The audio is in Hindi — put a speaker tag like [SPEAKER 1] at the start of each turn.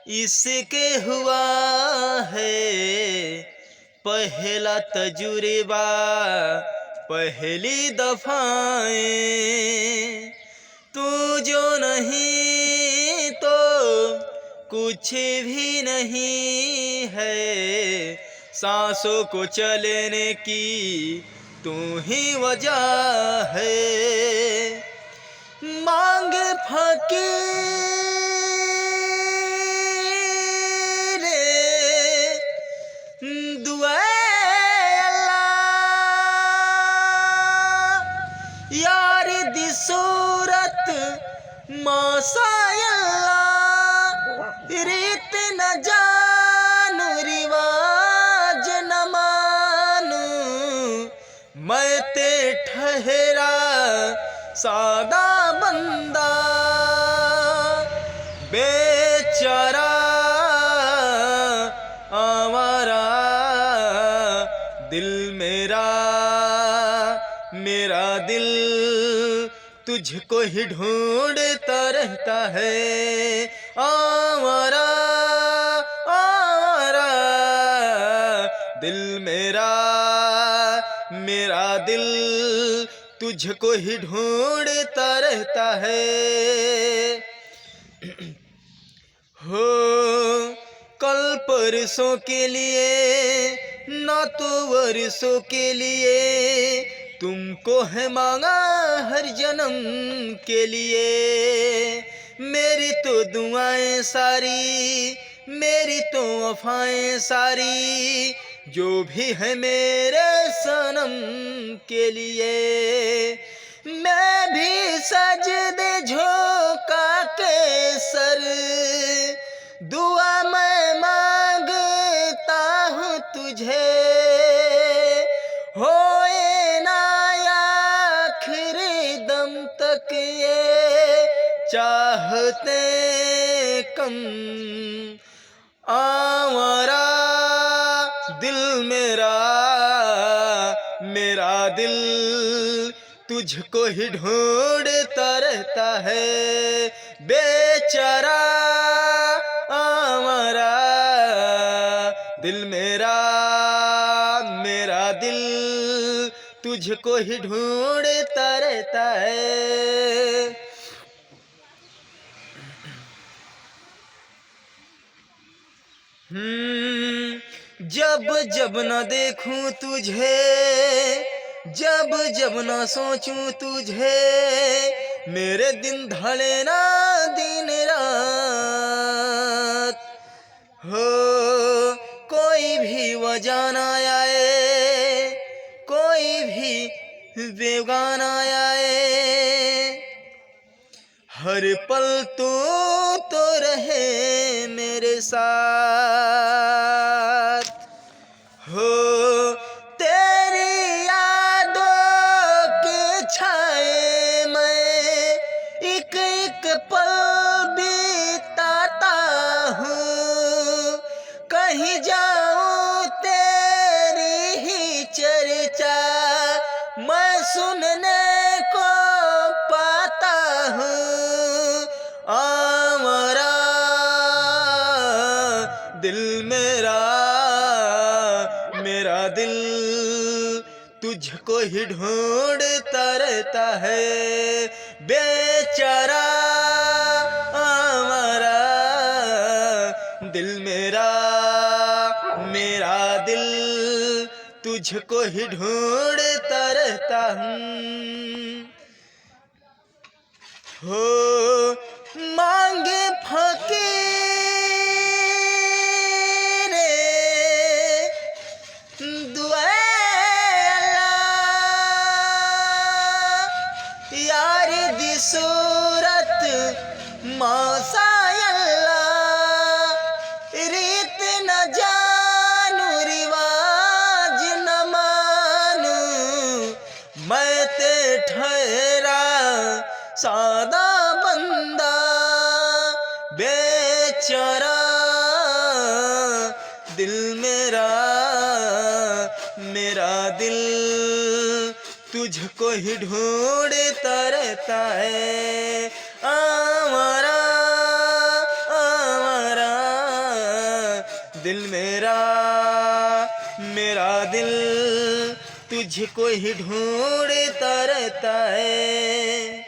[SPEAKER 1] इसके हुआ है पहला तजुर्बा, पहली दफाएं। तू जो नहीं तो कुछ भी नहीं है, सांसों को चलने की तू ही वजह है। मांग फकीर दुआ अल्लाह, यार दी सूरत मौसा अल्लाह। रीत न जानू रिवाज न मानू, मैं ते ठहरा सादा बंदा। बेचारा आवारा दिल मेरा, मेरा दिल तुझको ही ढूंढता रहता है। आवारा आवारा दिल मेरा, मेरा दिल तुझको ही ढूंढता रहता है। हो कल परसों के लिए ना तो वर्षों के लिए, तुमको है मांगा हर जन्म के लिए। मेरी तो दुआएं सारी, मेरी तो वफाएं सारी, जो भी है मेरे सनम के लिए। मैं भी सजदे झोंका के सर, दुआ मैं मांगता हूँ तुझे। होए ना आखिरी दम तक ये चाहते कम। आवारा दिल मेरा, मेरा दिल तुझको ही ढूंढता रहता है। बेचारा आवारा दिल मेरा, मेरा दिल तुझको ही ढूंढता रहता है। जब जब न देखूं तुझे, जब जब न सोचूं तुझे, मेरे दिन ढले ना दिन रात। हो कोई भी वजह न आए, कोई भी बेगाना आए, हर पल तू तो रहे मेरे साथ। हो तेरी यादों के छाए मैं एक एक पल बिताता हूँ। कहीं जाऊँ तेरी ही चर्चा मैं सुनने को पाता हूँ। आवारा दिल मेरा, मेरा दिल तुझको ही ढूंढता रहता है। बेचारा आवारा दिल मेरा, मेरा दिल तुझको ही ढूंढता रहता हूँ। हो मांगे फकीर दुआ अल्लाह, यार दी सूरत मौसा अल्लाह। रीत न जानू रिवाज न मानू, मैं ते ठहरा सादा बंदा। बेचारा दिल मेरा, मेरा दिल तुझको ही ढूंढता रहता है। आवारा आवारा दिल मेरा मेरा दिल तुझको ही ढूंढता रहता है।